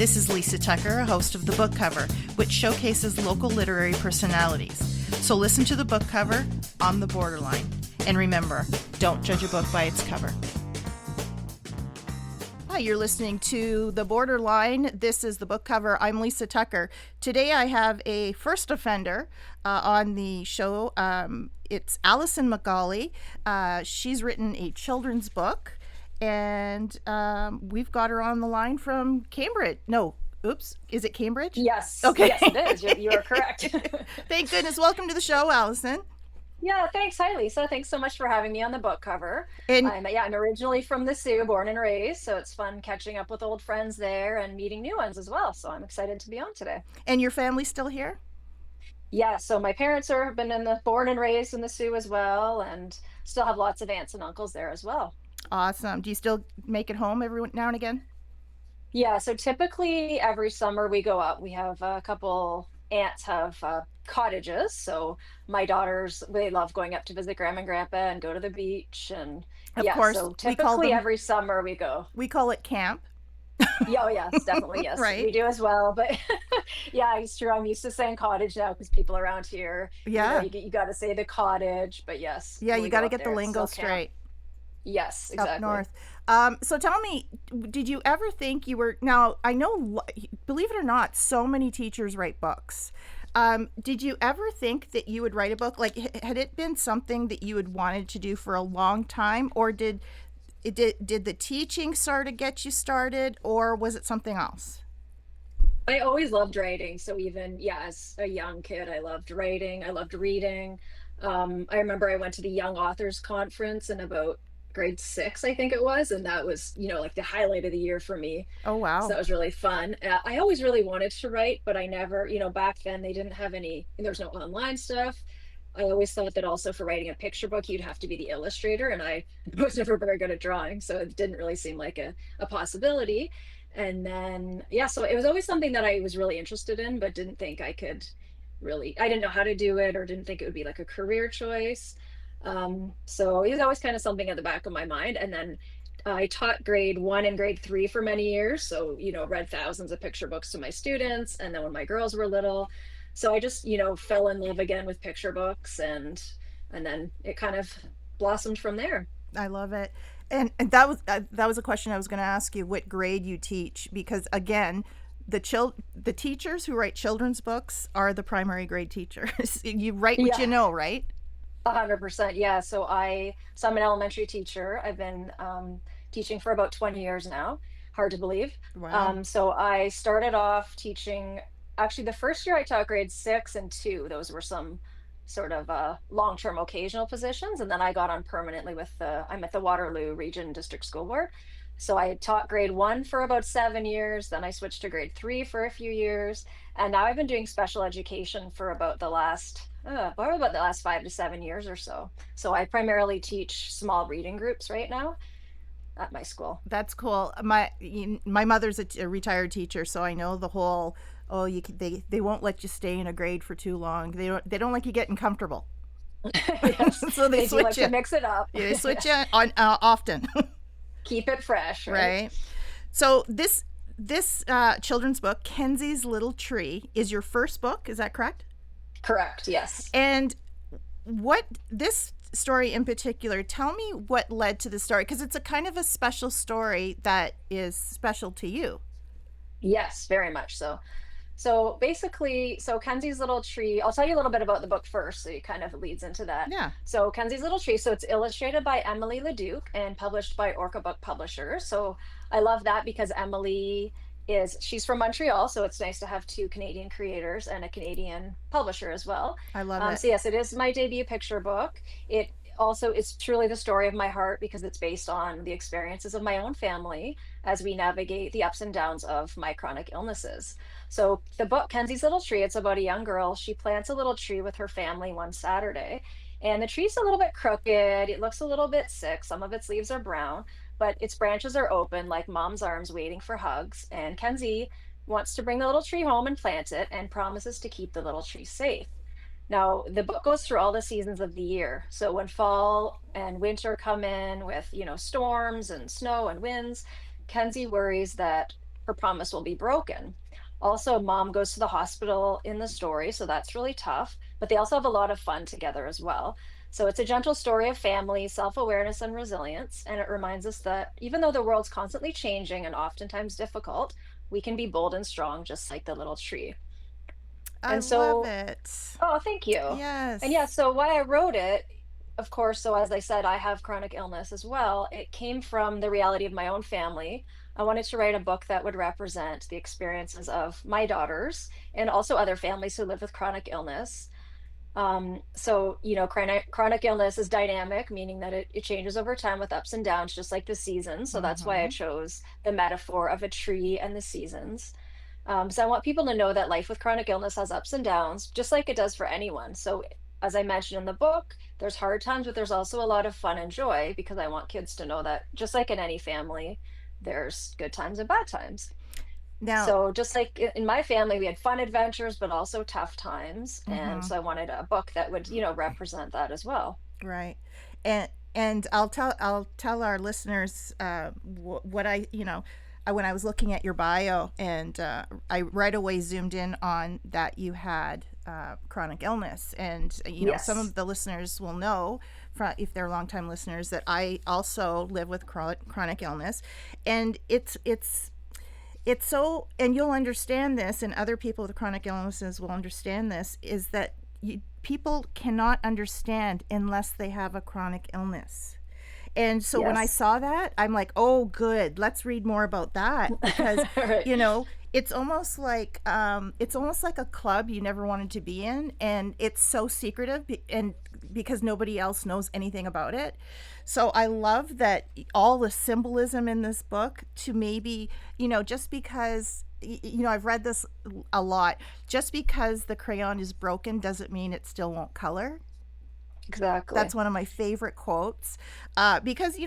This is Lisa Tucker, host of The Book Cover, which showcases local literary personalities. So listen to The Book Cover on the borderline. And remember, don't judge a book by its cover. Hi, you're listening to The Borderline. This is The Book Cover. I'm Lisa Tucker. Today I have a first offender on the show. It's Alison McGauley. She's written a children's book, and we've got her on the line from Cambridge. No, oops, is it Cambridge? Yes. Okay. Yes, it is. You are correct. Thank goodness. Welcome to the show, Alison. Yeah, thanks. Hi, Lisa. Thanks so much for having me on the book cover. And I'm originally from the Sioux, born and raised, so it's fun catching up with old friends there and meeting new ones as well. So I'm excited to be on today. your family's still here? Yeah, so my parents have been born and raised in the Sioux as well, and still have lots of aunts and uncles there as well. Awesome. Do you still make it home every now and again? Yeah, so typically every summer we go up. We have a couple aunts have cottages, so my daughters, they love going up to visit grandma and grandpa and go to the beach. And Of yeah, course, so we call typically them, every summer we go. we call it camp, Yeah, oh yes, definitely, yes, right? we do as well. But yeah, it's true. I'm used to saying cottage now because people around here, Yeah. you got to say the cottage. But yes, Yeah, when you we got go to up get the there, it's lingo still camp. straight. Yes, Up exactly. north. So tell me, did you ever think you were, now I know, believe it or not, so many teachers write books. Did you ever think that you would write a book? Like, had it been something that you had wanted to do for a long time, or did the teaching sort of get you started, or was it something else? I always loved writing. So even, yeah, as a young kid, I loved writing. I loved reading. I remember I went to the Young Authors Conference in about grade six, I think it was, and that was, like the highlight of the year for me. Oh, So wow. that was really fun. I always really wanted to write, but I never, back then they didn't have any, there was no online stuff. I always thought that also for writing a picture book, you'd have to be the illustrator, and I was never very good at drawing, so it didn't really seem like a possibility. And then, yeah, so it was always something that I was really interested in, but didn't think I could really, I didn't know how to do it or didn't think it would be like a career choice. So it was always kind of something at the back of my mind. And then I taught grade one and grade three for many years. So, read thousands of picture books to my students. And then when my girls were little, so I just, fell in love again with picture books, and then it kind of blossomed from there. I love it. And that was a question I was going to ask you, what grade you teach, because again, the teachers who write children's books are the primary grade teachers. You write what you Yeah, know, right? 100%. Yeah. So I'm an elementary teacher. I've been teaching for about 20 years now. Hard to believe. Wow. So I started off teaching. Actually, the first year I taught grade six and two. Those were some sort of long-term occasional positions, and then I got on permanently with I'm at the Waterloo Region District School Board. So I taught grade one for about 7 years. Then I switched to grade three for a few years, and now I've been doing special education for about the last probably about the last 5 to 7 years or so. So I primarily teach small reading groups right now at my school. That's cool. My mother's a retired teacher, so I know the whole, oh, they won't let you stay in a grade for too long. They don't like you getting comfortable. Yes, So they they do switch like to you. mix it up. Yeah, they switch you Yes, on often. keep it fresh, right? Right. So this children's book, Kenzie's Little Tree, is your first book. Is that correct? Correct. Yes. And what this story in particular, tell me what led to the story, because it's a kind of a special story that is special to you. Yes, very much so. So basically, so Kenzie's Little Tree, I'll tell you a little bit about the book first, so it kind of leads into that. Yeah, So Kenzie's Little Tree, so it's illustrated by Emily Leduc and published by Orca Book Publishers. So I love that because she's from Montreal, so it's nice to have two Canadian creators and a Canadian publisher as well. I love it. So yes, it is my debut picture book. It also is truly the story of my heart because it's based on the experiences of my own family as we navigate the ups and downs of my chronic illnesses. So the book, Kenzie's Little Tree, it's about a young girl. She plants a little tree with her family one Saturday, and the tree's a little bit crooked. It looks a little bit sick. Some of its leaves are brown, but its branches are open like mom's arms waiting for hugs. And Kenzie wants to bring the little tree home and plant it and promises to keep the little tree safe. Now, the book goes through all the seasons of the year. So when fall and winter come in with, storms and snow and winds, Kenzie worries that her promise will be broken. Also, mom goes to the hospital in the story, so that's really tough, but they also have a lot of fun together as well. So it's a gentle story of family, self-awareness, and resilience, and it reminds us that even though the world's constantly changing and oftentimes difficult, we can be bold and strong just like the little tree. I And love so, it. oh, thank you. And yeah, Yes. so why I wrote it, of course, so as I said, I have chronic illness as well. It came from the reality of my own family. I wanted to write a book that would represent the experiences of my daughters and also other families who live with chronic illness. So, chronic illness is dynamic, meaning that it changes over time with ups and downs, just like the seasons. So that's why I Mm-hmm. chose the metaphor of a tree and the seasons. So I want people to know that life with chronic illness has ups and downs, just like it does for anyone. So as I mentioned in the book, there's hard times, but there's also a lot of fun and joy because I want kids to know that just like in any family, there's good times and bad times. Now, So just like in my family, we had fun adventures, but also tough times. And mm-hmm. so I wanted a book that would, represent that as well. Right. And I'll tell our listeners what when I was looking at your bio, and I right away zoomed in on that you had chronic illness, and some Yes. of the listeners will know, if they're longtime listeners, that I also live with chronic illness, and it's so, and you'll understand this, and other people with chronic illnesses will understand this, is that people cannot understand unless they have a chronic illness. And so when I Yes. saw that, I'm like, oh, good, let's read more about that, because Right. it's almost like a club you never wanted to be in, and it's so secretive, and because nobody else knows anything about it. So I love that all the symbolism in this book, to maybe, just because I've read this a lot, just because the crayon is broken doesn't mean it still won't color. That's Exactly. one of my favorite quotes, because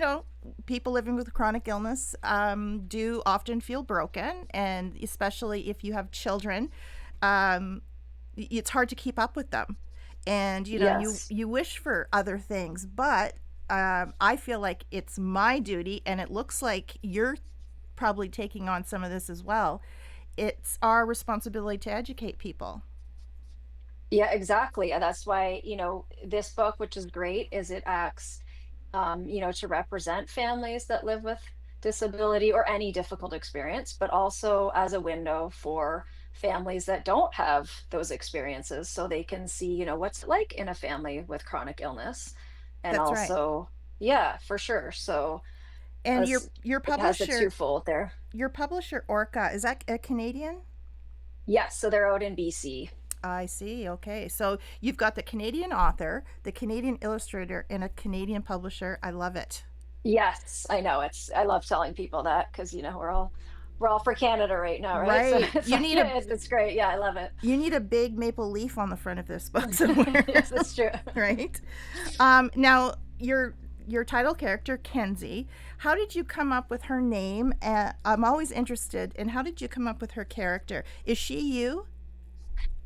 people living with chronic illness do often feel broken, and especially if you have children, um, it's hard to keep up with them, and you Yes. you wish for other things, but I feel like it's my duty, and it looks like you're probably taking on some of this as well. It's our responsibility to educate people. Yeah, exactly. And that's why, this book, which is great, is it acts, to represent families that live with disability or any difficult experience, but also as a window for families that don't have those experiences so they can see, what's it like in a family with chronic illness. And That's right. also, yeah, for sure. So And your as your it has the publisher twofold there. your publisher Orca, is that a Canadian? Yes, so they're out in BC. I see. Okay. So you've got the Canadian author, the Canadian illustrator, and a Canadian publisher. I love it. Yes, I know. I love telling people that because we're all for Canada right now, right? So Right. it's like, yeah, it's great. Yeah, I love it. You need a big maple leaf on the front of this book somewhere. Yes, that's true. Right? Now your title character, Kenzie, how did you come up with her name? I'm always interested in, how did you come up with her character? Is she you?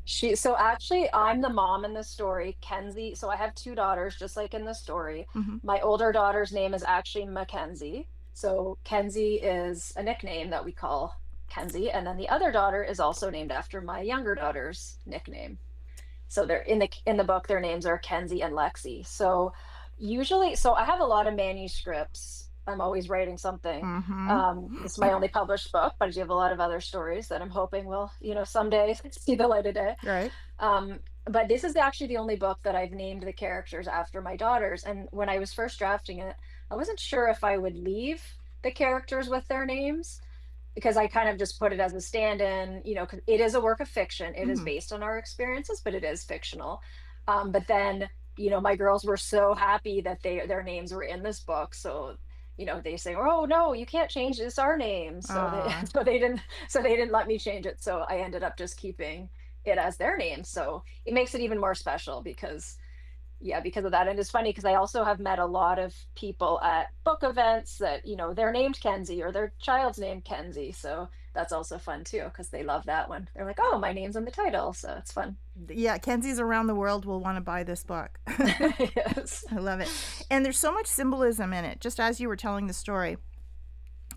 So actually, I'm the mom in the story, Kenzie. So I have two daughters, just like in the story. Mm-hmm. My older daughter's name is actually Mackenzie. So Kenzie is a nickname that we call Kenzie, and then the other daughter is also named after my younger daughter's nickname. So they're in the book, their names are Kenzie and Lexi. So usually, so I have a lot of manuscripts. I'm always writing something. Mm-hmm. It's my only published book, but I do have a lot of other stories that I'm hoping will, someday see the light of day. Right. But this is actually the only book that I've named the characters after my daughters. And when I was first drafting it, I wasn't sure if I would leave the characters with their names because I kind of just put it as a stand-in, 'cause it is a work of fiction. It is Mm-hmm. based on our experiences, but it is fictional. But then, my girls were so happy that their names were in this book. So, they say, "Oh no, you can't change this. Our names." So they Aw. so they didn't let me change it. So I ended up just keeping it as their name. So it makes it even more special because yeah, because of that. And it's funny because I also have met a lot of people at book events that, they're named Kenzie or their child's named Kenzie. So that's also fun too, because they love that one. They're like, oh, my name's in the title. So it's fun. Yeah, Kenzie's around the world will want to buy this book. Yes. I love it. And there's so much symbolism in it, just as you were telling the story.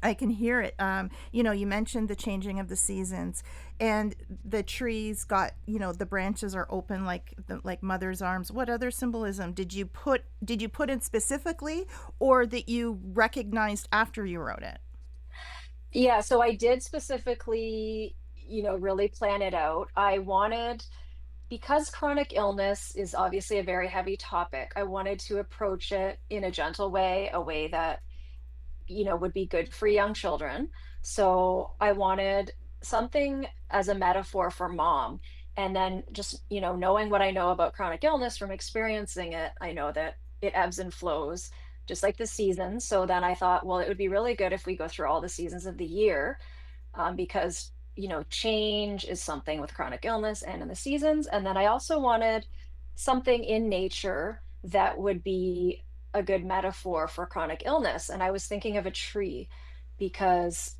I can hear it. You mentioned the changing of the seasons, and the trees got, the branches are open like mother's arms. What other symbolism did you put in specifically, or that you recognized after you wrote it? Yeah, so I did specifically, really plan it out. I wanted, because chronic illness is obviously a very heavy topic, I wanted to approach it in a gentle way, a way that would be good for young children. So I wanted something as a metaphor for mom. And then just, knowing what I know about chronic illness from experiencing it, I know that it ebbs and flows just like the seasons. So then I thought, well, it would be really good if we go through all the seasons of the year, because change is something with chronic illness and in the seasons. And then I also wanted something in nature that would be a good metaphor for chronic illness. And I was thinking of a tree because,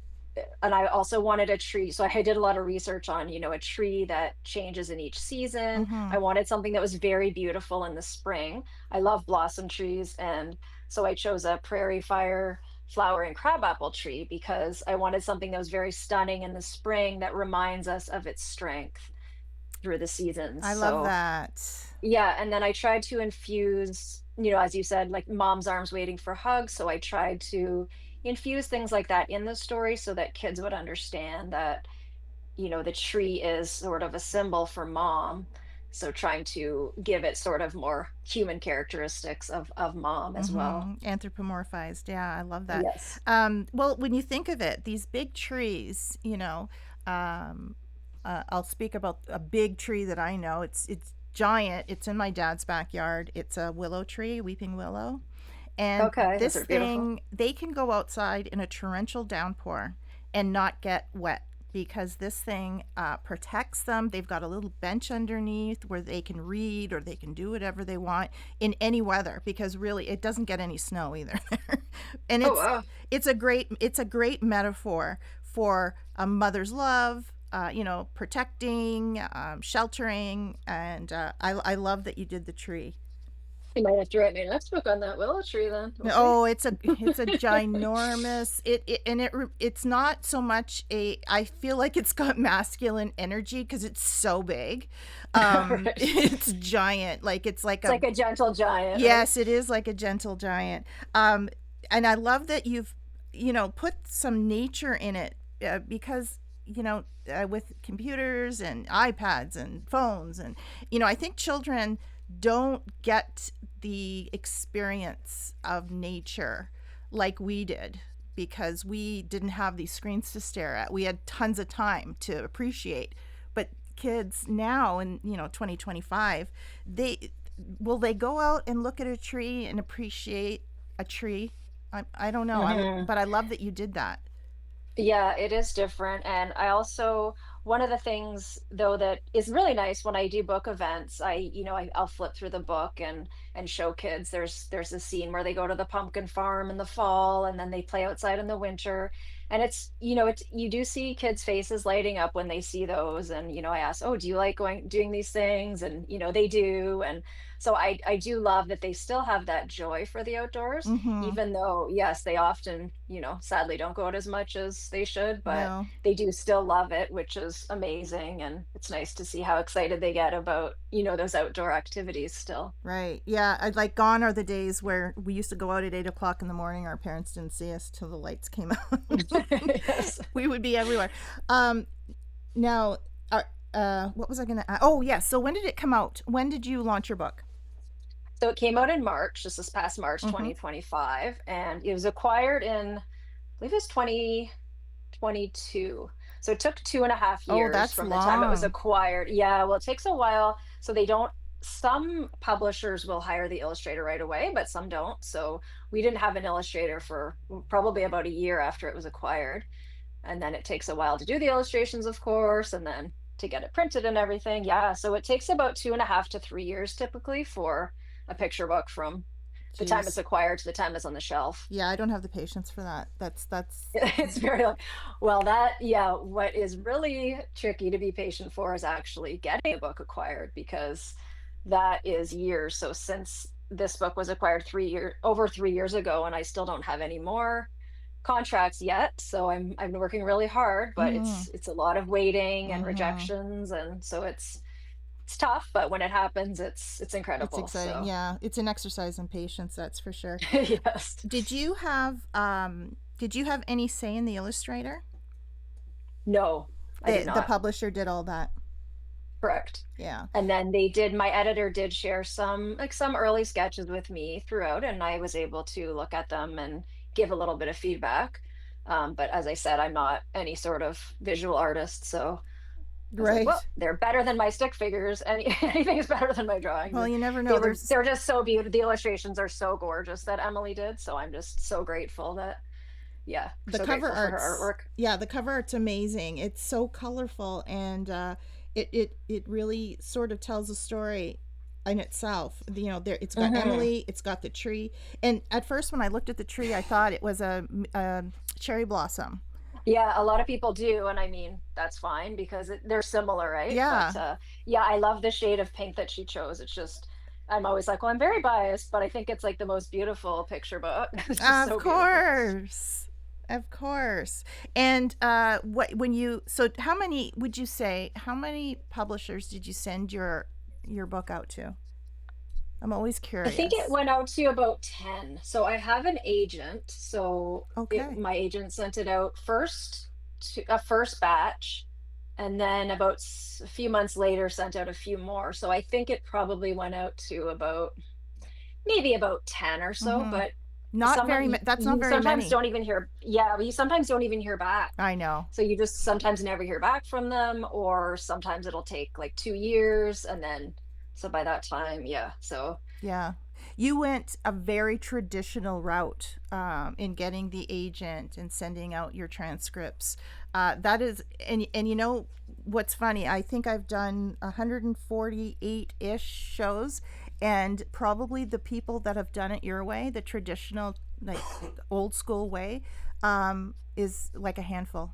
and I also wanted a tree. So I did a lot of research on, a tree that changes in each season. Mm-hmm. I wanted something that was very beautiful in the spring. I love blossom trees. And so I chose a prairie fire flowering crabapple tree because I wanted something that was very stunning in the spring that reminds us of its strength through the seasons. I love So that. yeah, and then I tried to infuse, as you said, like mom's arms waiting for hugs. So I tried to infuse things like that in the story so that kids would understand that, the tree is sort of a symbol for mom. So trying to give it sort of more human characteristics of mom as well. Mm-hmm. Anthropomorphized. Yeah, I love that. Yes. Well, when you think of it, these big trees, I'll speak about a big tree that I know. It's giant. It's in my dad's backyard. It's a willow tree, weeping willow. And Okay, those this are beautiful. thing, they can go outside in a torrential downpour and not get wet because this thing protects them. They've got a little bench underneath where they can read or they can do whatever they want in any weather because really it doesn't get any snow either there. And Oh, it's wow. it's a great metaphor for a mother's love, protecting, sheltering, and I love that you did the tree. You might have to write my next book on that willow tree then. We'll see. Oh, it's a ginormous. It's not so much a. I feel like it's got masculine energy because it's so big. Right. It's giant. Like it's like It's a. like a gentle giant, right? Yes, it is like a gentle giant. And I love that you've put some nature in it because with computers and iPads and phones and I think children don't get the experience of nature like we did because we didn't have these screens to stare at. We had tons of time to appreciate. But kids now in 2025, they will they go out and look at a tree and appreciate a tree? I don't know. Mhm. But I love that you did that. Yeah, it is different. And I also, one of the things though that is really nice when I do book events, I'll flip through the book and show kids. There's a scene where they go to the pumpkin farm in the fall and then they play outside in the winter. And it's you do see kids' faces lighting up when they see those. And I ask, oh, do you like doing these things? And they do. And so I do love that they still have that joy for the outdoors, Mm-hmm. even though, yes, they often, sadly don't go out as much as they should, but No. they do still love it, which is amazing. And it's nice to see how excited they get about, those outdoor activities still. Right. Yeah. I like gone are the days where we used to go out at 8 o'clock in the morning. Our parents didn't see us till the lights came out. Yes. We would be everywhere. Um, Now, what was I going to? Oh, yes. So when did it come out? When did you launch your book? So it came out in March, just this past March Mm-hmm. 2025, and it was acquired in, I believe it was 2022. So it took 2.5 Oh, years that's from the time it was long. acquired. Yeah, well, it takes a while. So they don't, some publishers will hire the illustrator right away, but some don't. So we didn't have an illustrator for probably about a year after it was acquired. And then it takes a while to do the illustrations, of course, and then to get it printed and everything. Yeah, so it takes about 2.5 to 3 years typically for a picture book from the time it's Jeez. acquired to the time it's on the shelf. Yeah, I don't have the patience for that. That's. It's very like, well, yeah, what is really tricky to be patient for is actually getting a book acquired because that is years. So since this book was acquired over 3 years ago, and I still don't have any more. contracts yet, so I'm working really hard, but Mm-hmm. it's a lot of waiting and Mm-hmm. rejections, and so it's tough, but when it happens, it's It's incredible. exciting. So Yeah, it's an exercise in patience, that's for sure. yes. Did you have any say in the illustrator? No, I did The not. publisher did all that. Correct. Yeah. And then my editor did share some early sketches with me throughout, and I was able to look at them and give a little bit of feedback. But as I said, I'm not any sort of visual artist, so I was like, well, Right. they're better than my stick figures. Anything is better than my drawings. Well, you never They know. were There's they're just so beautiful. The illustrations are so gorgeous that Emily did. So I'm just so grateful that, yeah, the so cover grateful for her art's artwork. yeah, the cover art's amazing. It's so colorful, and it really sort of tells a story in itself. There it's got Hmm. Emily, it's got the tree, and at first when I looked at the tree, I thought it was a cherry blossom. Yeah, a lot of people do, and I mean that's fine because they're similar, right? But Yeah, yeah, I love the shade of pink that she chose. It's just I'm always like, well, I'm very biased, but I think it's like the most beautiful picture book. It's just of so beautiful. course. Of course. And what when you so how many would you say how many publishers did you send your book out to? I'm always I think it curious. went out to about 10. So I have an agent. So Okay. my agent sent it out first to a first batch, and then a few months later sent out a few more. So I think it probably went out to about maybe about 10 or so, Mhm. but Not very that's not you very sometimes many. don't even hear, yeah, you sometimes don't even hear back. I know. So you just sometimes never hear back from them, or sometimes it'll take like 2 years, and then so by that time, yeah. So Yeah. You went a very traditional route in getting the agent and sending out your transcripts. That is, and you know what's funny? I think I've done 148 ish shows, and probably the people that have done it your way, the traditional, like old school way, is like a handful.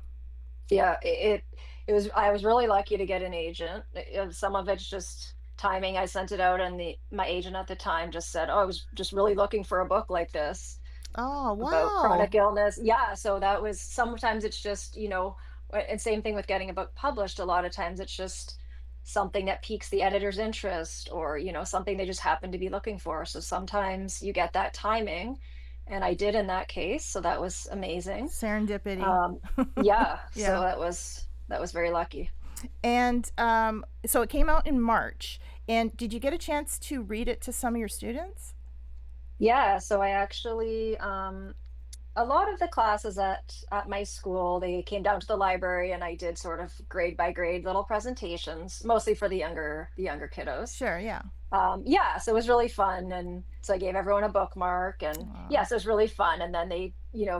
yeah, it was, I was really lucky to get an agent. Some of it's just timing. I sent it out, and the my agent at the time just said, "Oh, I was just really looking for a book like this Oh, about wow. chronic illness." Yeah, so that was sometimes it's just, and same thing with getting a book published. A lot of times it's just something that piques the editor's interest, or, something they just happen to be looking for. So sometimes you get that timing, and I did in that case, so that was amazing. Serendipity. Um, yeah, so Yeah. that was very lucky. And so it came out in March. And did you get a chance to read it to some of your students? Yeah, so I actually a lot of the classes at my school, they came down to the library, and I did sort of grade by grade little presentations, mostly for the younger kiddos. Sure, yeah. Yeah, so it was really fun, and so I gave everyone a bookmark, and Aw. yeah, so it was really fun. And then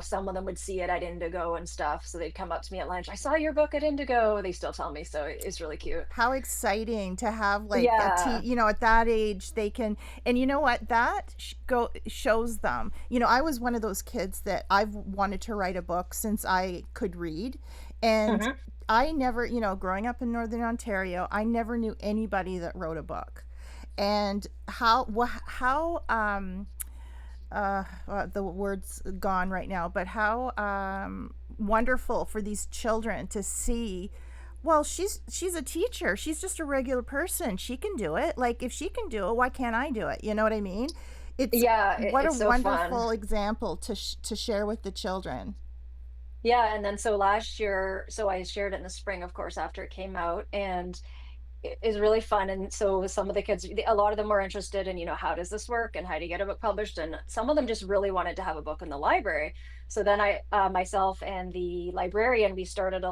some of them would see it at Indigo and stuff, so they'd come up to me at lunch. I saw your book at Indigo. They still tell me, so it's really cute. How exciting to have like Yeah. at that age they can, and you know what, that shows them. I was one of those kids that I've wanted to write a book since I could read, and Hmm. I never, growing up in Northern Ontario, I never knew anybody that wrote a book. And how the word's gone right now, but how wonderful for these children to see. Well, she's a teacher. She's just a regular person. She can do it. Like if she can do it, why can't I do it? You know what I mean? It's Yeah, what a it's so fun. wonderful example to share with the children. Yeah, and then so last year, so I shared it in the spring, of course, after it came out, and it is really fun. And so some of the kids, a lot of them were interested in, how does this work and how do you get a book published? And some of them just really wanted to have a book in the library. So then myself and the librarian, we started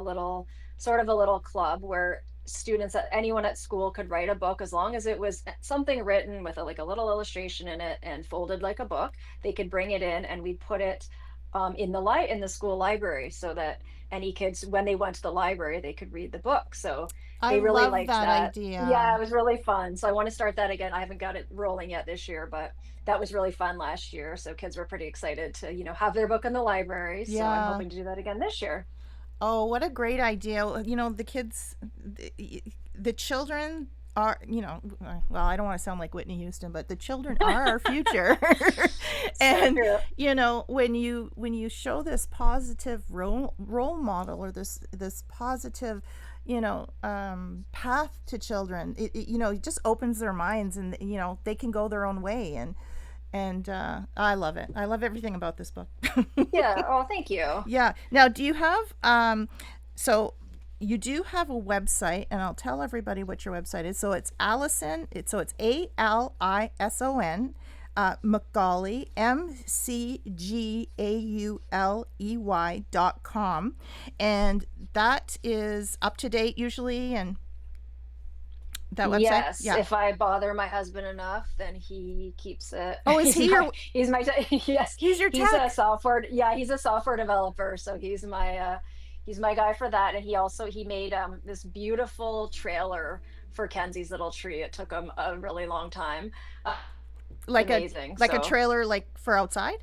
sort of a little club where students, anyone at school could write a book as long as it was something written with like a little illustration in it and folded like a book. They could bring it in, and we'd put it in the school library, so that any kids, when they went to the library, they could read the book. So I they really love liked that that. Yeah, idea. it was really fun. So I want to start that again. I haven't got it rolling yet this year, but that was really fun last year. So kids were pretty excited to, have their book in the library. So I'm Yeah. hoping to do that again this year. Oh, what a great idea. The kids, the children are, well, I don't want to sound like Whitney Houston, but the children are our future. So And true. when you show this positive role model, or this positive, path to children, it just opens their minds, and they can go their own way. And I love it. I love everything about this book. Yeah. Oh, thank you. Yeah. Now, do you have so you do have a website, and I'll tell everybody what your website is. So it's Alison. It's Alison, McGauley, McGauley.com, and that is up to date usually. And that website, Yes, yeah. if I bother my husband enough, then he keeps it. Oh, is he your? He's my yes, He's your he's a tech. software, yeah, he's a software developer, so he's my guy for that. And he made this beautiful trailer for Kenzie's little tree. It took him a really long time. Uh, it's like a amazing. like a So trailer, like for outside.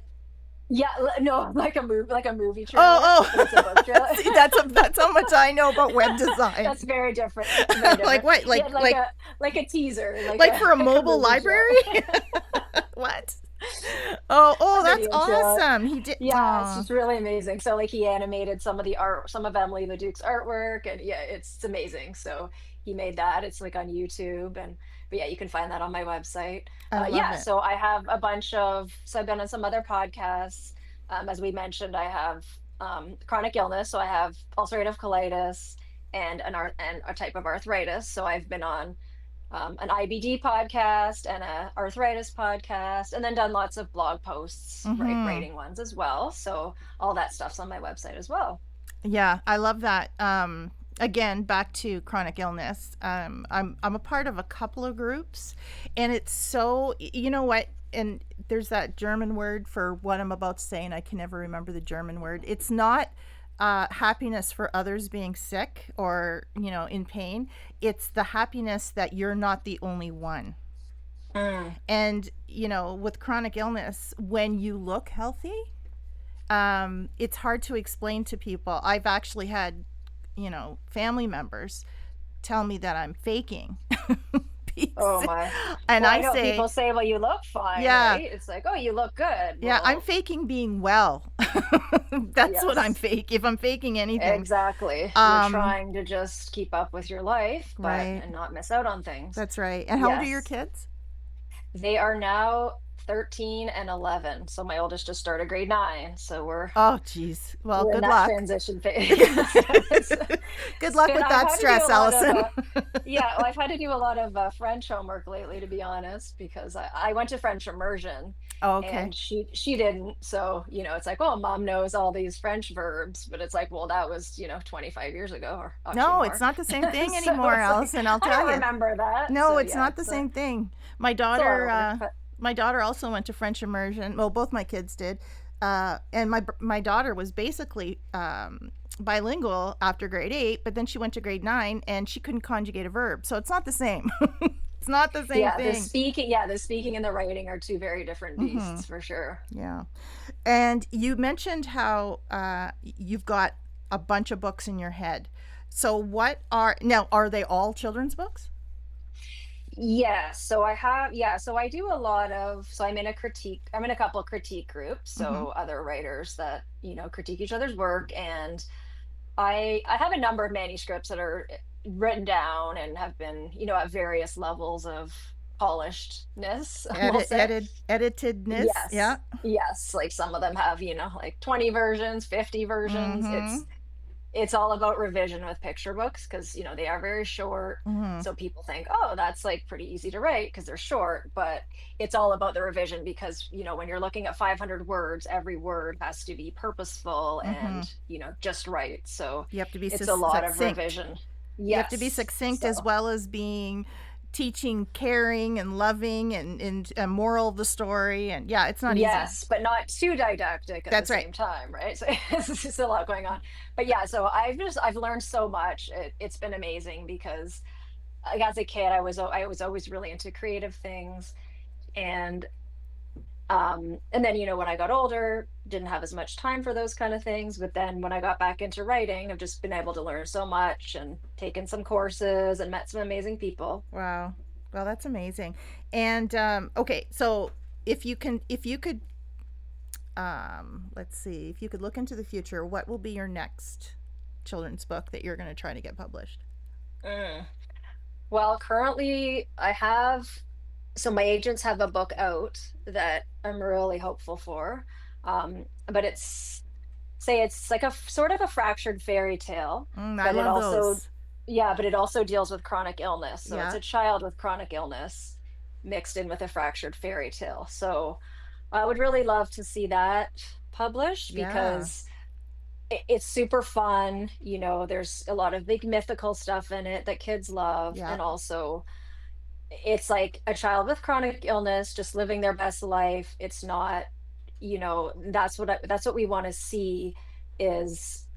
yeah, no, like a movie trailer, Oh, but it's a book oh. trailer. See, that's how much I know about web design. That's very different. That's very Like different. what? Yeah, Like like a teaser, like for a like a mobile movie show. library? What? Oh, A that's video show. awesome. He did. Yeah, it's Aw, just really amazing. So like he animated some of the art, some of Emily LeDuc's artwork, and yeah, it's amazing. So he made that. It's like on YouTube, and but yeah, you can find that on my website. I love Yeah, it. so I have a bunch of, so I've been on some other podcasts. As we mentioned, I have chronic illness, so I have ulcerative colitis and and a type of arthritis. So I've been on an IBD podcast and a arthritis podcast, and then done lots of blog posts, Mm-hmm. writing ones as well. So all that stuff's on my website as well. Yeah, I love that. Again, back to chronic illness. I'm a part of a couple of groups, and it's so, you know what? And there's that German word for what I'm about to say, and I can never remember the German word. It's not happiness for others being sick or in pain. It's the happiness that you're not the only one. Mm. And with chronic illness, when you look healthy, it's hard to explain to people. I've actually had, family members tell me that I'm faking. Oh my. And Well, I I know people say, say, well, you look fine, yeah, right? It's like, oh, you look good. yeah, I'm Well, faking being well. That's what I'm yes, fake. If I'm faking anything. exactly. You're Um, trying to just keep up with your life, but right. and not miss out on things. That's right. And how old are your Yes. kids? They are now 13 and 11. So my oldest just started grade 9. So Oh, geez. Well, we're in good that luck. transition phase. So Good luck with I've that had to do stress, a lot of Allison. yeah, well, I've had to do a lot of French homework lately, to be honest, because I went to French immersion Oh, okay. and she didn't. So, it's like, oh, mom knows all these French verbs, but it's like, well, that was, 25 years ago, or actually No, it's more. not the same thing So anymore, it's like, Allison. I'll I tell don't you. remember that. No, So it's yeah, not the same thing. My it's a lot of daughter, work, but my daughter also went to French immersion. Well, both my kids did, and my daughter was basically bilingual after grade 8, but then she went to grade 9 and she couldn't conjugate a verb. So it's not the same. It's not the same thing. the speaking and the writing are two very different Mm-hmm. beasts for sure. Yeah. And you mentioned how you've got a bunch of books in your head. So are they all children's books? Yeah, so I have, yeah, so I do a lot of, so I'm in a couple of critique groups, Mm-hmm. so other writers that, critique each other's work. And I have a number of manuscripts that are written down and have been, at various levels of polishedness, we'll say. Editedness. Yeah. Yes. Yes, like some of them have, like 20 versions, 50 versions. Mm-hmm. It's all about revision with picture books, because they are very short. Mm-hmm. So people think, oh, that's like pretty easy to write because they're short, but it's all about the revision, because when you're looking at 500 words, every word has to be purposeful Mm-hmm. and just right. So You have to be it's a lot of succinct. revision. You have to be Yes. succinct, So as well as being teaching caring and loving, and a moral of the story. And yeah, it's not easy. yes, but not too didactic at the That's right. same time, right? So it's just a lot going on. But yeah, so I've learned so much. It's been amazing because, like, as a kid, I was always really into creative things, and And then, when I got older, didn't have as much time for those kind of things. But then when I got back into writing, I've just been able to learn so much and taken some courses and met some amazing people. Wow. Well, that's amazing. And okay, so if you could, let's see, if you could look into the future, what will be your next children's book that you're going to try to get published? Mm. Well, currently so my agents have a book out that I'm really hopeful for. But it's like a sort of a fractured fairy tale, I but it love also, those. yeah, but it also deals with chronic illness. So it's Yeah. a child with chronic illness mixed in with a fractured fairy tale. So I would really love to see that published Yeah. because it's super fun. There's a lot of big mythical stuff in it that kids love. Yeah. And also, it's like a child with chronic illness just living their best life. It's not, that's what we want to see is,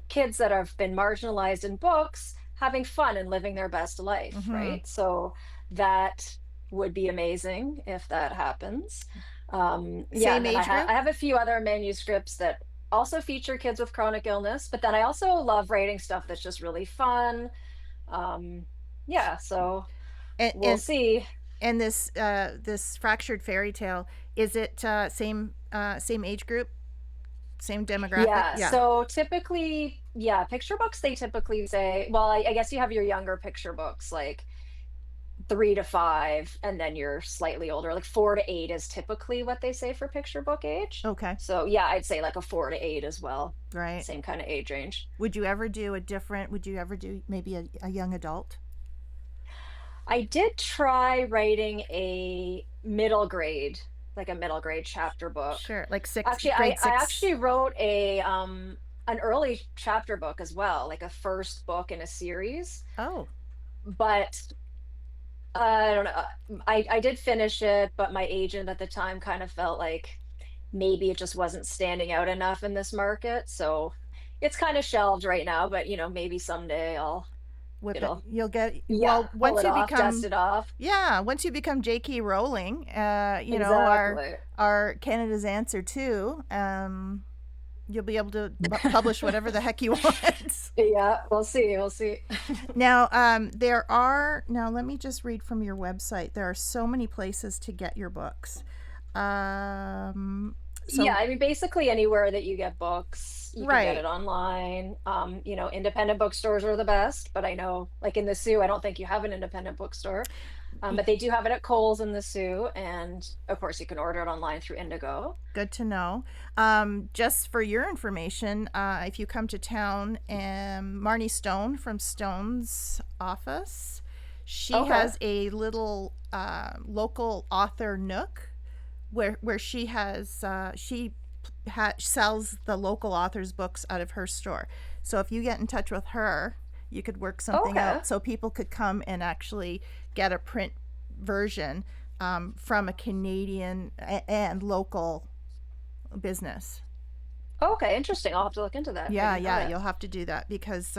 kids that have been marginalized in books having fun and living their best life, Mhm. right? So that would be amazing if that happens. Yeah, Same and then age I group? have a few other manuscripts that also feature kids with chronic illness, but then I also love writing stuff that's just really fun. Um, yeah, so And we'll and see. and this fractured fairy tale, is it same age group, same demographic? Yeah, Yeah. so typically, yeah, picture books, they typically say, well, I guess you have your younger picture books, like 3 to 5, and then you're slightly older, like 4 to 8 is typically what they say for picture book age. Okay. So yeah, I'd say like a 4 to 8 as well, Right. same kind of age range. Would you ever do maybe a young adult? I did try writing a middle grade, like a middle grade chapter book. Sure. Like six, Actually, I, grade I six. actually wrote an early chapter book as well, like a first book in a series. Oh, But I don't know. I did finish it, but my agent at the time kind of felt like maybe it just wasn't standing out enough in this market. So it's kind of shelved right now, but maybe someday whip it. it'll, You'll get, yeah, well, pull once it you off, dust become, it off. yeah, once you become J.K. Rowling, Exactly. our Canada's Answer too, you'll be able to publish whatever the heck you want. Yeah, we'll see. We'll see. Now, now let me just read from your website. There are so many places to get your books. Um, Yeah, so I mean, basically anywhere that you get books, you can get right. it online. Independent bookstores are the best, but I know, like in the Sioux, I don't think you have an independent bookstore. But they do have it at Kohl's in the Sioux, and of course, you can order it online through Indigo. Good to know. Just for your information, if you come to town, Marnie Stone from Stone's office, she Okay. has a little local author nook where sells the local authors' books out of her store. So if you get in touch with her, you could work something Okay. out so people could come and actually get a print version from a Canadian and local business. Okay. Interesting. I'll have to look into that. I Yeah, didn't know yeah, that. you'll have to do that because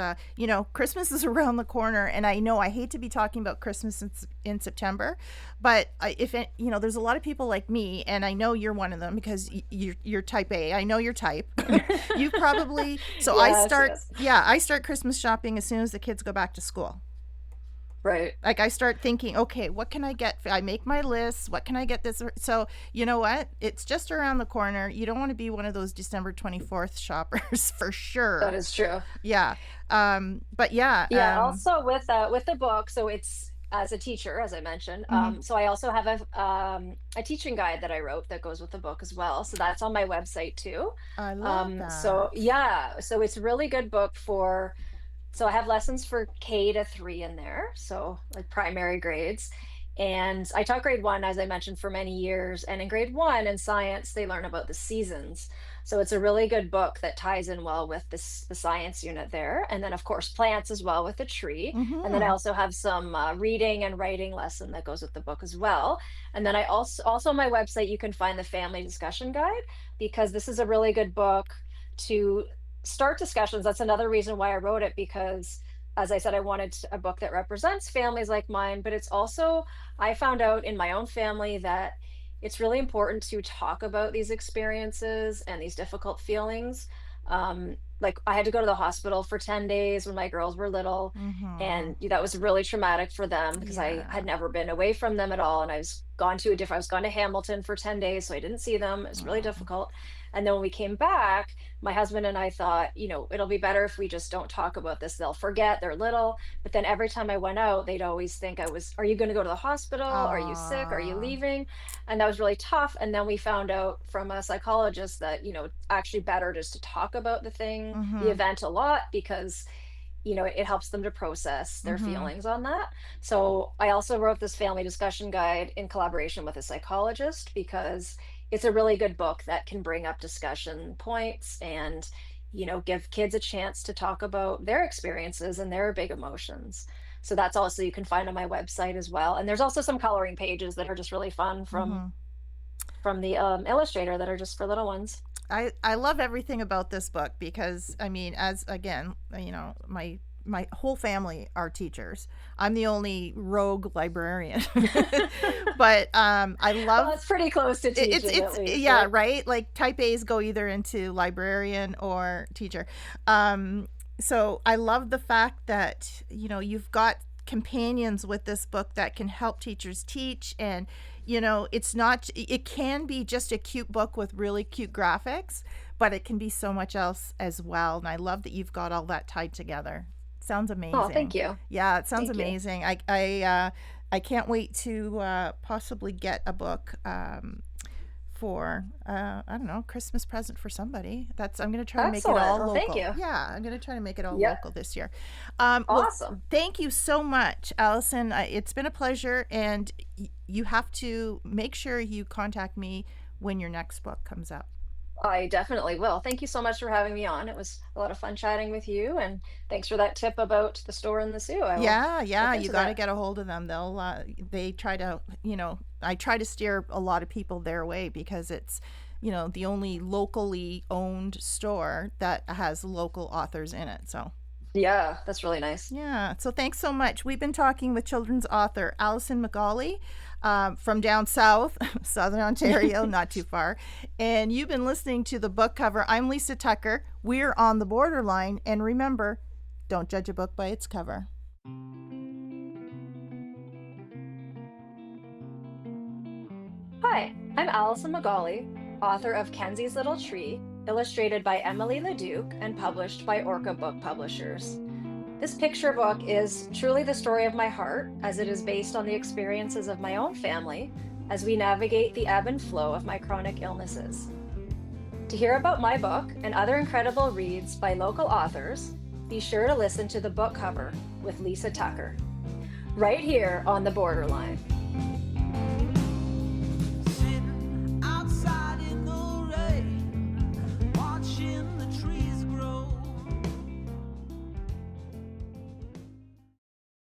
Christmas is around the corner, and I know I hate to be talking about Christmas in September, but if it, there's a lot of people like me, and I know you're one of them because you're type A. I know you're type. You probably so Yes, yes. I start Christmas shopping as soon as the kids go back to school. Right. Like I start thinking, okay, what can I get? I make my lists. What can I get this? So you know what? It's just around the corner. You don't want to be one of those December 24th shoppers for That sure. is true. Yeah. But yeah. Yeah, also with the book, so it's as a teacher, as I mentioned. Mhm. So I also have a teaching guide that I wrote that goes with the book as well. So that's on my website too. I love So that. yeah, so it's a really good book for, so I have lessons for K to 3 in there, so like primary grades. And I taught grade 1, as I mentioned, for many years. And in grade 1 in science, they learn about the seasons. So it's a really good book that ties in well with the science unit there. And then, of course, plants as well with the tree. And then I Mhm. also have some reading and writing lesson that goes with the book as well. And then I also on my website, you can find the family discussion guide because this is a really good book to start discussions. That's another reason why I wrote it because, as I said, I wanted a book that represents families like mine, but it's also, I found out in my own family that it's really important to talk about these experiences and these difficult feelings. Like I had to go to the hospital for 10 days when my girls were little, Mm-hmm. and that was really traumatic for them because I Yeah. had never been away from them at all. And I was gone to Hamilton for 10 days, so I didn't see them. It was really Oh. difficult. And then when we came back, my husband and I thought, it'll be better if we just don't talk about this. They'll forget, they're little. But then every time I went out, they'd always think are you going to go to the hospital? Are you sick? Are you Ah. leaving? And that was really tough. And then we found out from a psychologist that, actually better just to talk about the Mm-hmm. event a lot because it helps them to process their Mm-hmm. feelings on that. So I also wrote this family discussion guide in collaboration with a psychologist because it's a really good book that can bring up discussion points and give kids a chance to talk about their experiences and their big emotions. So that's also you can find on my website as well. And there's also some coloring pages that are just really fun from Mm-hmm. the illustrator that are just for little ones. I love everything about this book because I mean, as again, my whole family are teachers. I'm the only rogue librarian, but I Well, love it's pretty close to teaching at it's least, yeah, right? right. Like type A's go either into librarian or teacher. Um, so I love the fact that you've got companions with this book that can help teachers teach, and it's not, it can be just a cute book with really cute graphics, but it can be so much else as well. And I love that you've got all that tied together. Sounds Oh, thank amazing. you. Yeah, it sounds Thank you. amazing. I can't wait to possibly get a book for I don't know, Christmas present for somebody. That's I'm going to try to make it Excellent. all Well, thank local. you. Yeah, I'm going to try to make it all Yeah. local this year. Well, Awesome. thank you so much, Allison. It's been a pleasure, and you have to make sure you contact me when your next book comes out. I definitely will. Thank you so much for having me on. It was a lot of fun chatting with you, and thanks for that tip about the store in the zoo. I will Yeah, yeah, look you into got to that. get a hold of them. They try to, I try to steer a lot of people their way because it's, the only locally owned store that has local authors in it. So, Yeah, that's really nice. yeah. So thanks so much. We've been talking with children's author Alison McGauley from down south, Southern Ontario, not too far. And you've been listening to the book cover. I'm Lisa Tucker. We're on the borderline. And remember, don't judge a book by its cover. Hi, I'm Alison McGauley, author of Kenzie's Little Tree, illustrated by Emily Leduc and published by Orca Book Publishers. This picture book is truly the story of my heart, as it is based on the experiences of my own family as we navigate the ebb and flow of my chronic illnesses. To hear about my book and other incredible reads by local authors, be sure to listen to the book cover with Lisa Tucker, right here on the Borderline.